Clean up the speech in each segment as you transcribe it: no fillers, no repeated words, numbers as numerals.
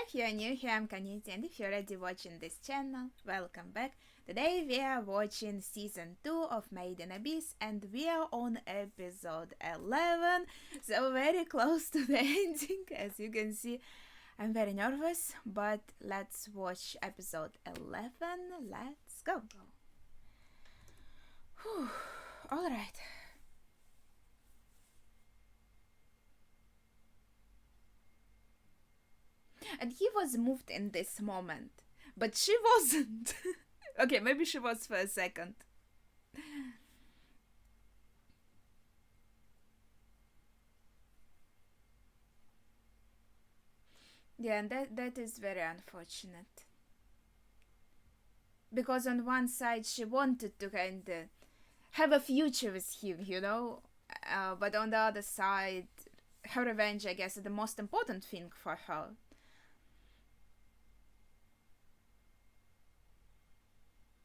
If you are new here, I'm Kaniti, and if you're already watching this channel, welcome back. Today we are watching season 2 of Made in Abyss, and we are on episode 11, so very close to the ending. As you can see, I'm very nervous, but let's watch episode 11. Let's go. Alright. And he was moved in this moment, but she wasn't. Okay, maybe she was for a second. Yeah, and that is very unfortunate. Because on one side she wanted to kind of have a future with him, but on the other side, her revenge, I guess, is the most important thing for her.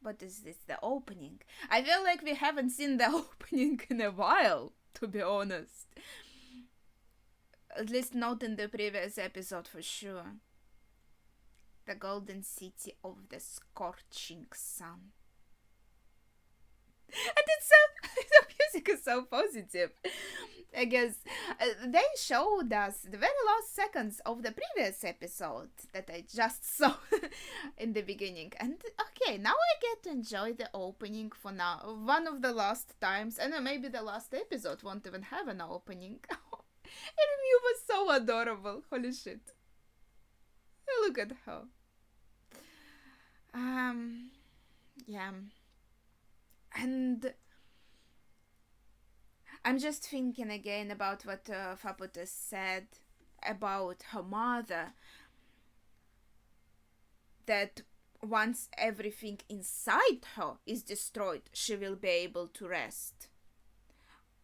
What is this? The opening? I feel like we haven't seen the opening in a while, to be honest. At least not in the previous episode for sure. The golden city of the scorching sun. And it's so the music is so positive. I guess they showed us the very last seconds of the previous episode that I just saw in the beginning. And okay, now I get to enjoy the opening for now. One of the last times, and maybe the last episode won't even have an opening. Emu was so adorable. Holy shit. Look at her. Yeah. And I'm just thinking again about what Faputa said about her mother. That once everything inside her is destroyed, she will be able to rest.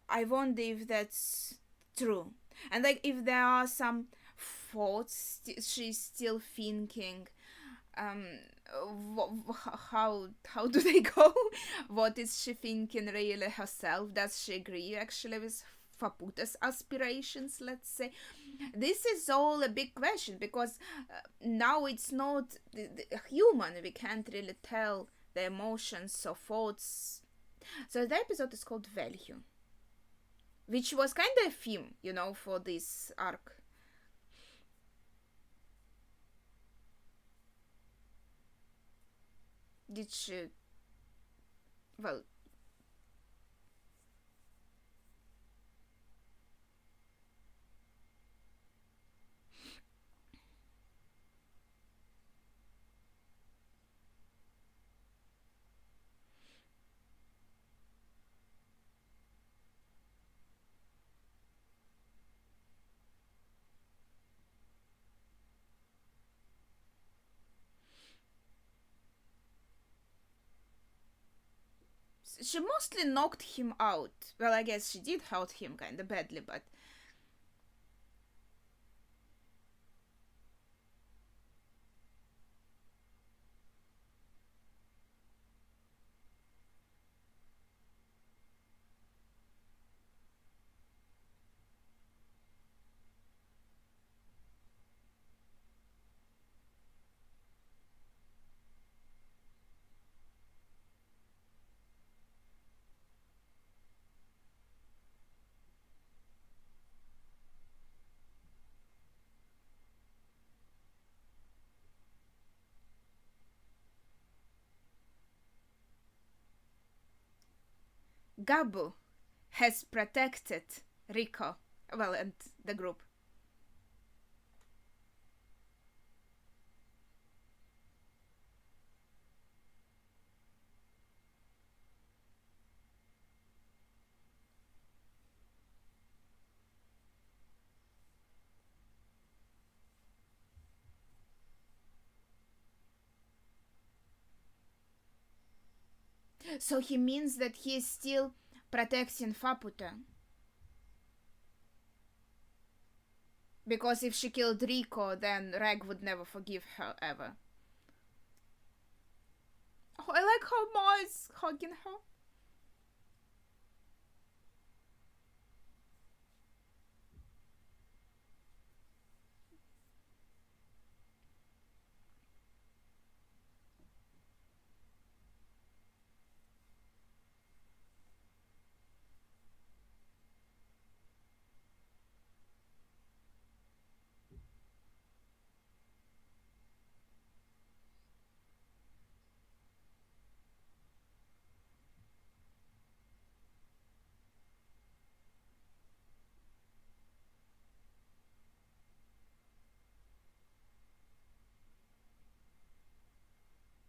I wonder if that's true. And like if there are some thoughts she's still thinking, how do they go? What is she thinking really herself? Does she agree actually with Faputa's aspirations, let's say? This is all a big question because now it's not the human. We can't really tell the emotions or thoughts. So the episode is called Value, which was kind of a theme, for this arc. Did she... Well... She mostly knocked him out. Well, I guess she did hurt him kind of badly, but... Gabu has protected Rico, well, and the group. So he means that he is still protecting Faputa. Because if she killed Rico, then Reg would never forgive her ever. Oh, I like how Ma is hugging her.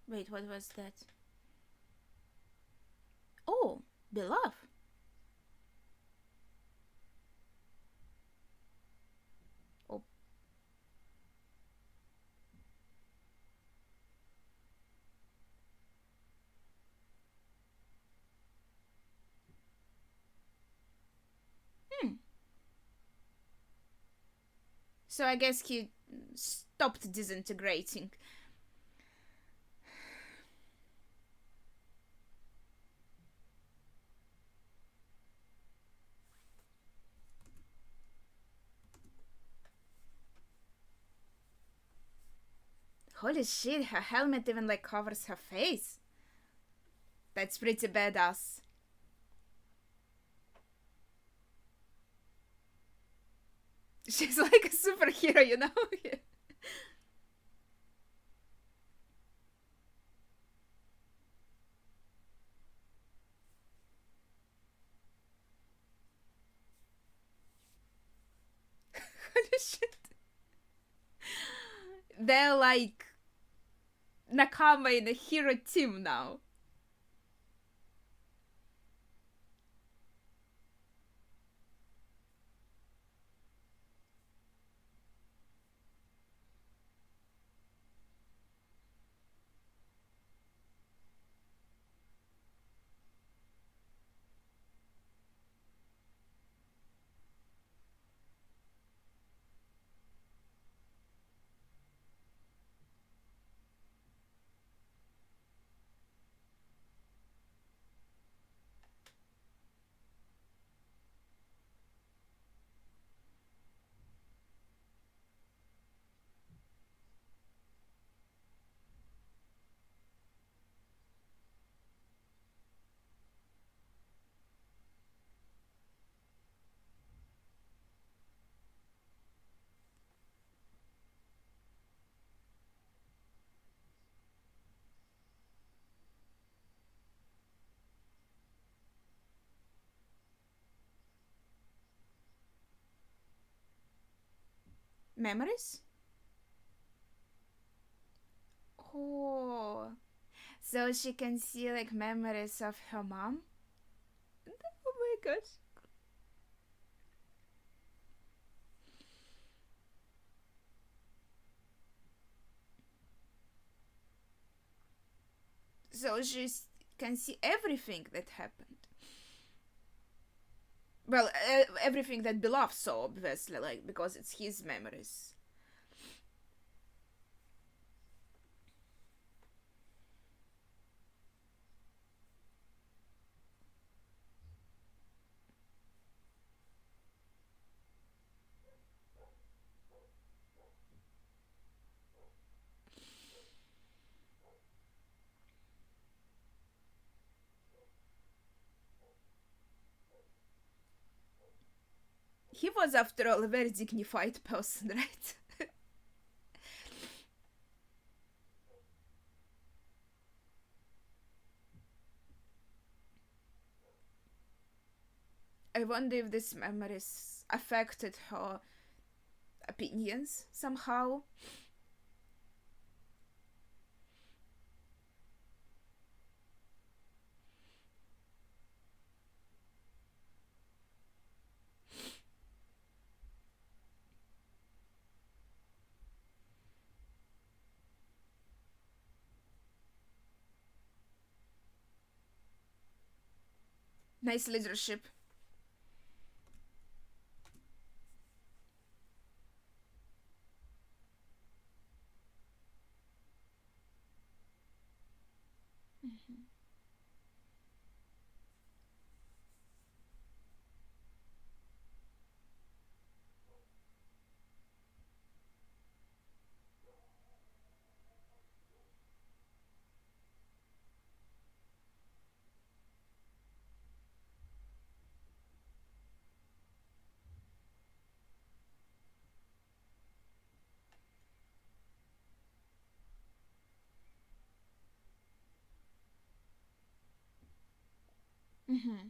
Wait, what was that? Oh, Beloved. Oh, hmm. So I guess he stopped disintegrating. Holy shit, her helmet even like covers her face. That's pretty badass. She's like a superhero, you know? Holy shit. They're like Nakama in a hero team now. Memories? Oh. So she can see like memories of her mom? Oh my gosh. So she can see everything that happened. Well, everything that Beloved saw, obviously, like, because it's his memories. He was, after all, a very dignified person, right? I wonder if these memories affected her opinions somehow. Nice leadership. Mm-hmm. Mm-hmm.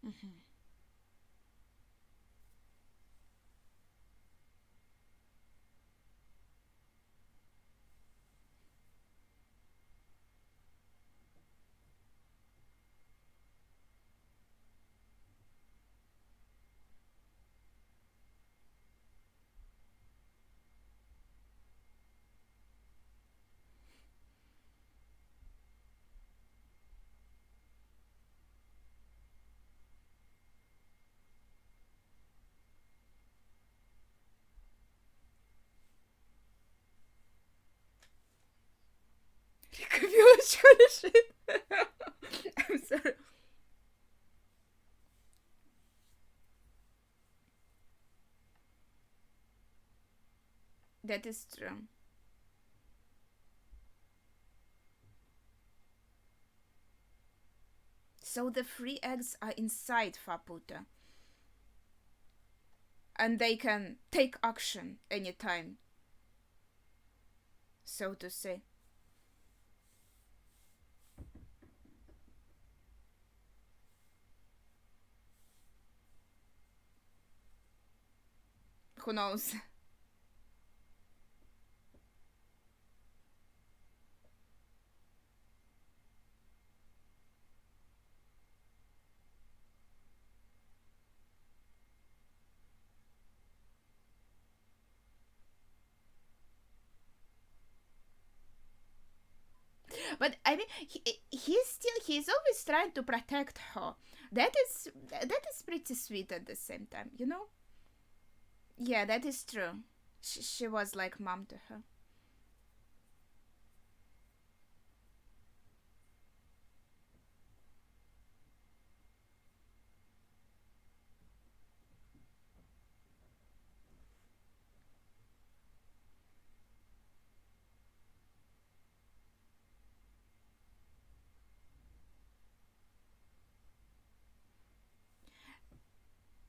Mm-hmm. Village, holy shit. I'm sorry. That is true. So the free eggs are inside Faputa. And they can take action anytime, so to say. Who knows? But I mean, he's always trying to protect her. That is pretty sweet at the same time, you know? Yeah, that is true. She was like mom to her.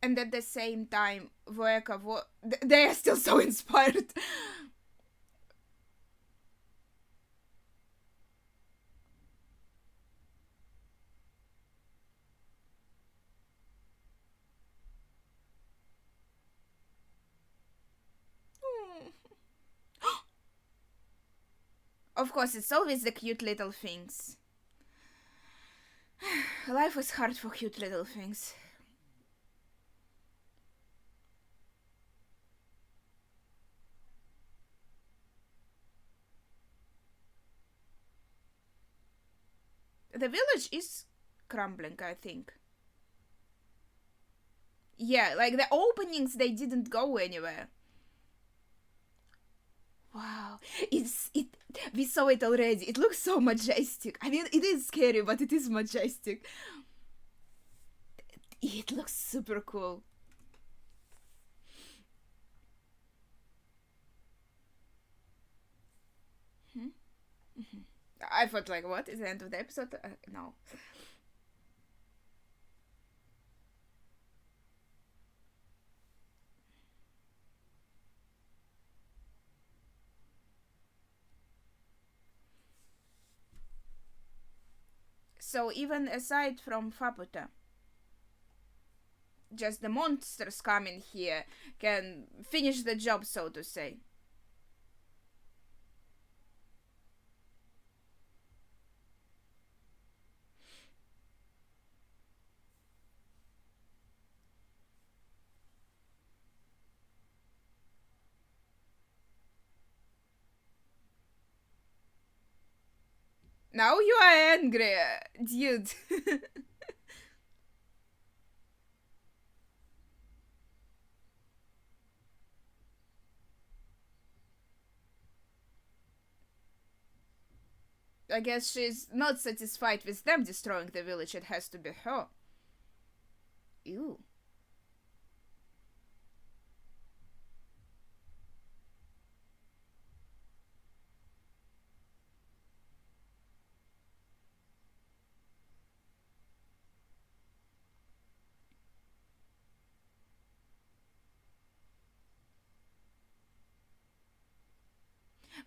And at the same time, Voeka, they are still so inspired. Of course, it's always the cute little things. Life is hard for cute little things. The village is crumbling, I think. Yeah, like the openings, they didn't go anywhere. Wow, it. We saw it already. It looks so majestic. I mean, it is scary, but it is majestic. It looks super cool. Hmm? Mm-hmm. I thought, like, what is the end of the episode? No. So even aside from Faputa, just the monsters coming here can finish the job, so to say. Now you are angry, dude. I guess she's not satisfied with them destroying the village. It has to be her. Ew.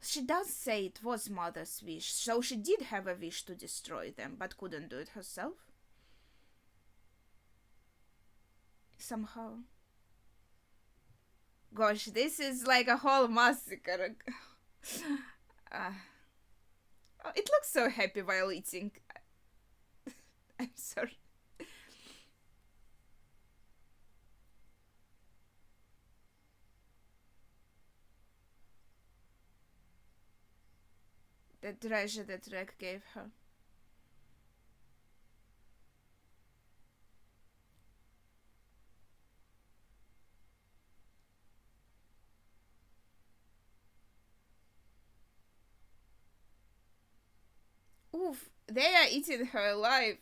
She does say it was Mother's wish, so she did have a wish to destroy them, but couldn't do it herself. Somehow. Gosh, this is like a whole massacre. uh, it looks so happy while eating. I'm sorry. The treasure that Reg gave her. Ooh, They are eating her alive.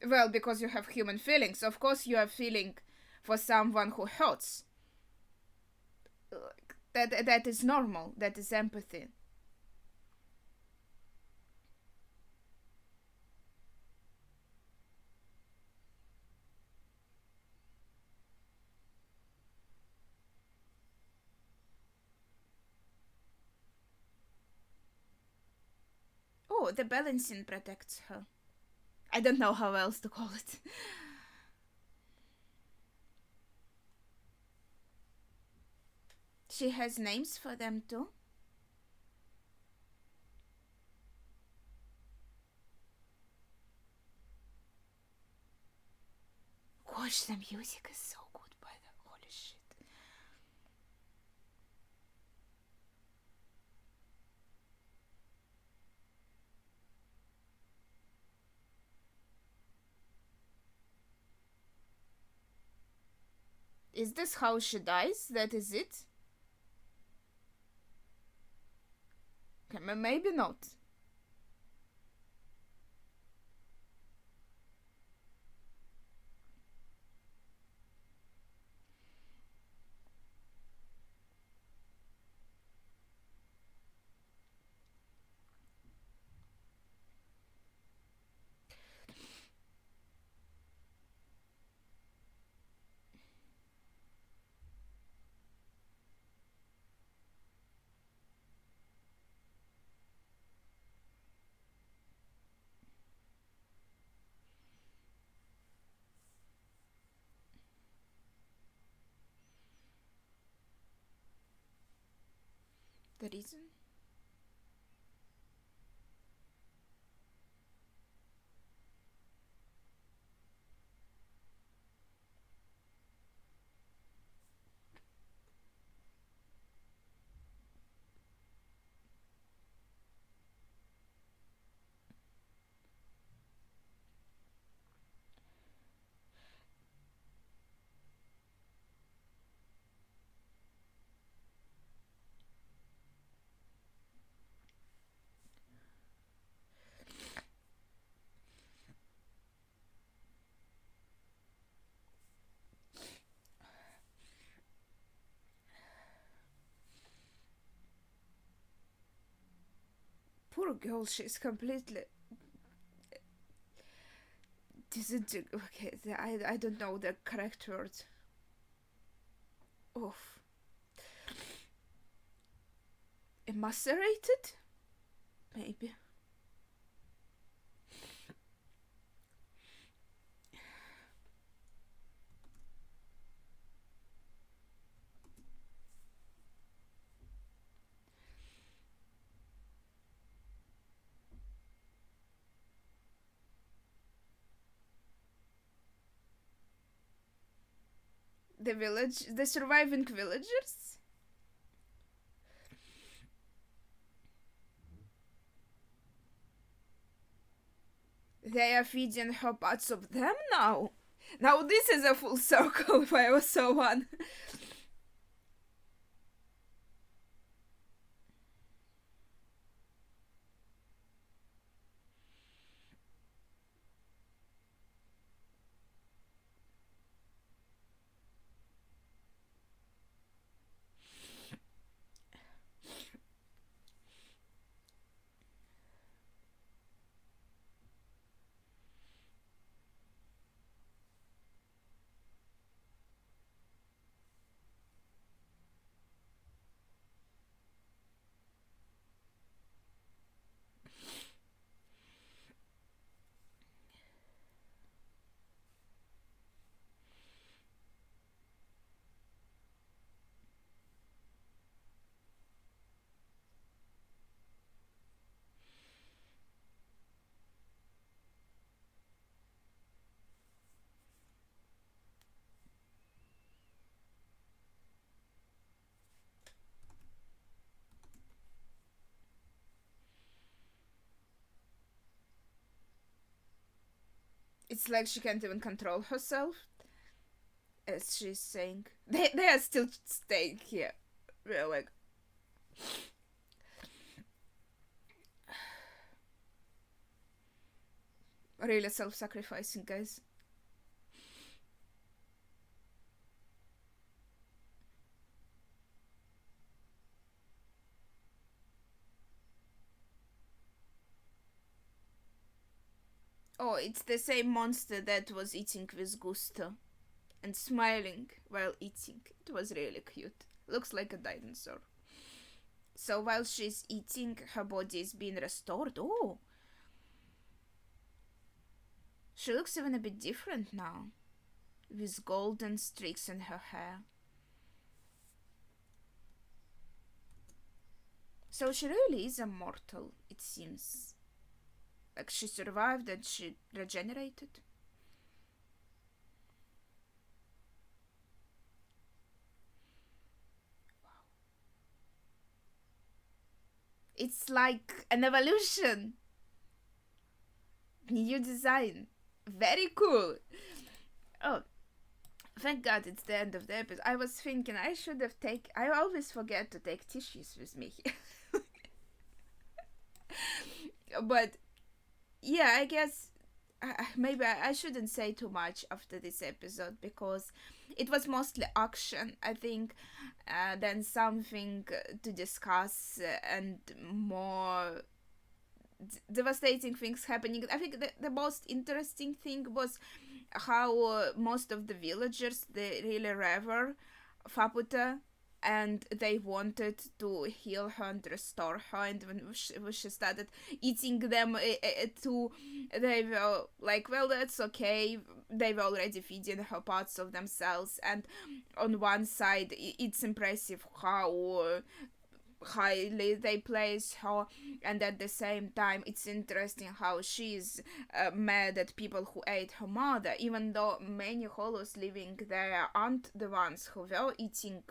Well, because you have human feelings. Of course, you are feeling for someone who hurts. That is normal. That is empathy. Oh, the balancing protects her. I don't know how else to call it. She has names for them too. Gosh, the music is so good, by the holy shit. Is this how she dies? That is it? Okay, maybe not. The reason? Poor girl, she's completely okay. I don't know the correct word. Oof. Emascerated? Maybe. The surviving villagers? They are feeding her parts of them now. Now this is a full circle if I ever saw one. It's like she can't even control herself. as she's saying. They are still staying here. We're like, really self-sacrificing, guys. Oh, it's the same monster that was eating with gusto and smiling while eating. It was really cute. Looks like a dinosaur. So while she's eating, her body is being restored. Oh, she looks even a bit different now, with golden streaks in her hair. So she really is immortal, it seems. Like she survived and she regenerated. It's like an evolution. New design. Very cool. Oh, thank God it's the end of the episode. I was thinking I should have taken. I always forget to take tissues with me. But yeah, I guess maybe I shouldn't say too much after this episode because it was mostly action, I think, than something to discuss and more devastating things happening. I think the most interesting thing was how most of the villagers they really revere Faputa and they wanted to heal her and restore her, and when she started eating them too, they were like, well, that's okay, they were already feeding her parts of themselves. And on one side it's impressive how highly they place her, and at the same time it's interesting how she's mad at people who ate her mother, even though many hollows living there aren't the ones who were eating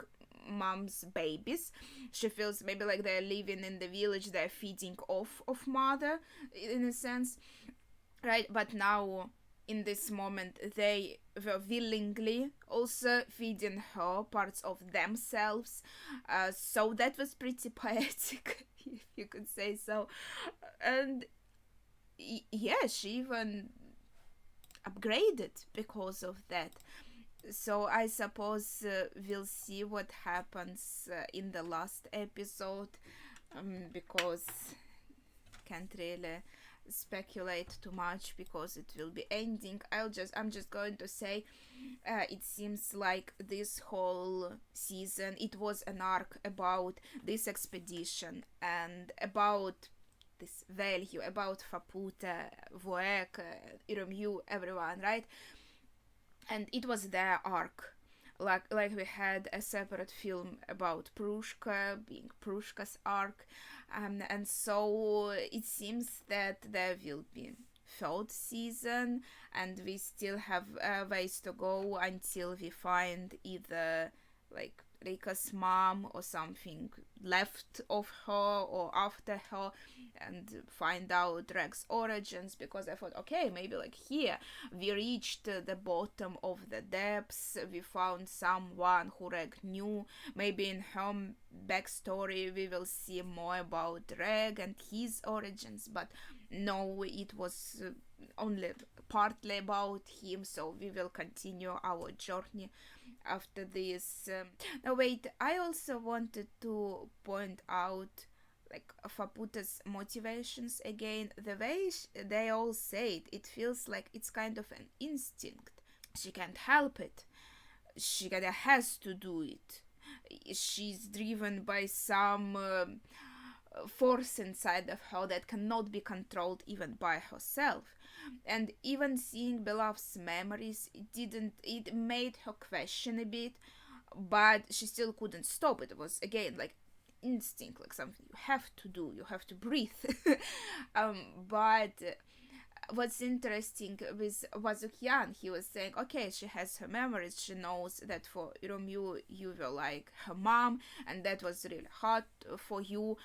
mom's babies. She feels maybe like they're living in the village, they're feeding off of mother in a sense, right? But now in this moment they were willingly also feeding her parts of themselves, so that was pretty poetic if you could say so. And yeah, she even upgraded because of that. So I suppose we'll see what happens in the last episode, because can't really speculate too much because it will be ending. I'm just going to say it seems like this whole season it was an arc about this expedition and about this value, about Faputa, Voek, Irumyu, everyone, right? And it was their arc. Like we had a separate film about Prushka being Prushka's arc, and so it seems that there will be third season, and we still have ways to go until we find either like Rika's mom or something left of her or after her, and find out Reg's origins, because I thought, okay, maybe like here we reached the bottom of the depths, we found someone who Reg knew, maybe in her backstory we will see more about Reg and his origins, but no, it was only partly about him, so we will continue our journey after this. Now wait, I also wanted to point out like Faputa's motivations again. The way they all say it feels like it's kind of an instinct. She can't help it. She kinda has to do it. She's driven by some force inside of her that cannot be controlled even by herself. And even seeing Belov's memories, it made her question a bit, but she still couldn't stop it. It was again like instinct, like something you have to do, you have to breathe. But what's interesting with Wazukyan, he was saying, okay, she has her memories, she knows that for Irumyu you were like her mom, and that was really hard for you.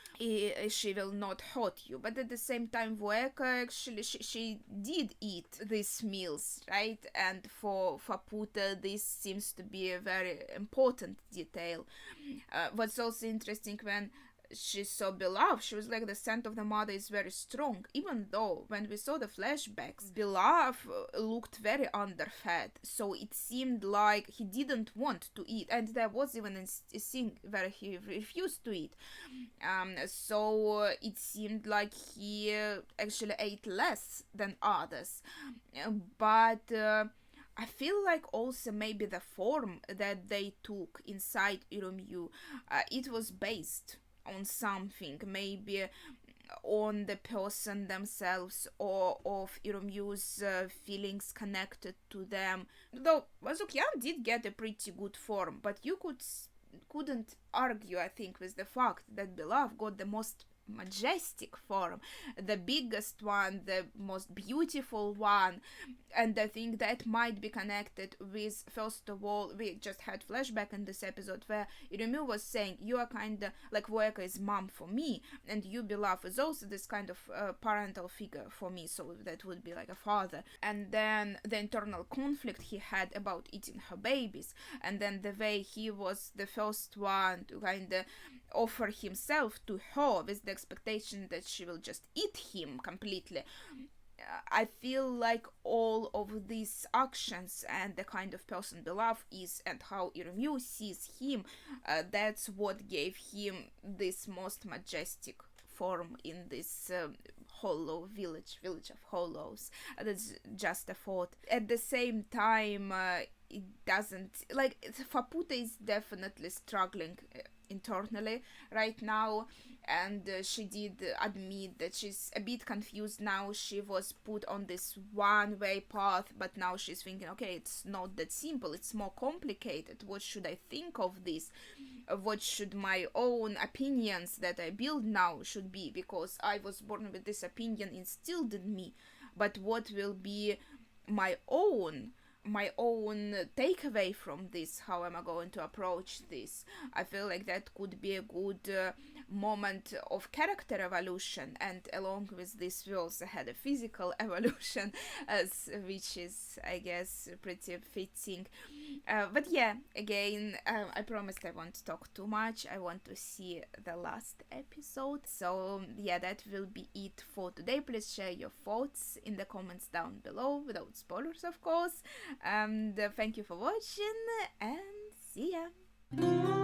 She will not hurt you. But at the same time, Voeka actually she did eat these meals, right? And for Puta, this seems to be a very important detail. What's also interesting, when she's so beloved, she was like, the scent of the mother is very strong, even though when we saw the flashbacks, beloved looked very underfed, so it seemed like he didn't want to eat, and there was even a scene where he refused to eat. So it seemed like he actually ate less than others. But I feel like also maybe the form that they took inside Irumyu, it was based on something, maybe on the person themselves, or of Irumyu's feelings connected to them. Though Wazukyan did get a pretty good form, but you couldn't argue, I think, with the fact that Beloved got the most majestic form, the biggest one, the most beautiful one. And I think that might be connected with, first of all, we just had flashback in this episode where Irumyu was saying, you are kind of like Voeka is mom for me, and you, Beloved, is also this kind of parental figure for me, so that would be like a father. And then the internal conflict he had about eating her babies, and then the way he was the first one to kind of offer himself to her with the expectation that she will just eat him completely. I feel like all of these actions and the kind of person Beloved is and how Irumyu sees him, that's what gave him this most majestic form in this hollow village of hollows. That's just a thought. At the same time, it doesn't, like, Faputa is definitely struggling internally right now, and she did admit that she's a bit confused now. She was put on this one-way path, but now she's thinking, okay, it's not that simple, it's more complicated. What should I think of this? What should my own opinions that I build now should be? Because I was born with this opinion instilled in me, but what will be my own takeaway from this? How am I going to approach this? I feel like that could be a good moment of character evolution, and along with this we also had a physical evolution, which is, I guess, pretty fitting. But yeah, again, I promised I won't talk too much. I want to see the last episode. So yeah, that will be it for today. Please share your thoughts in the comments down below, without spoilers, of course. And thank you for watching, and see ya.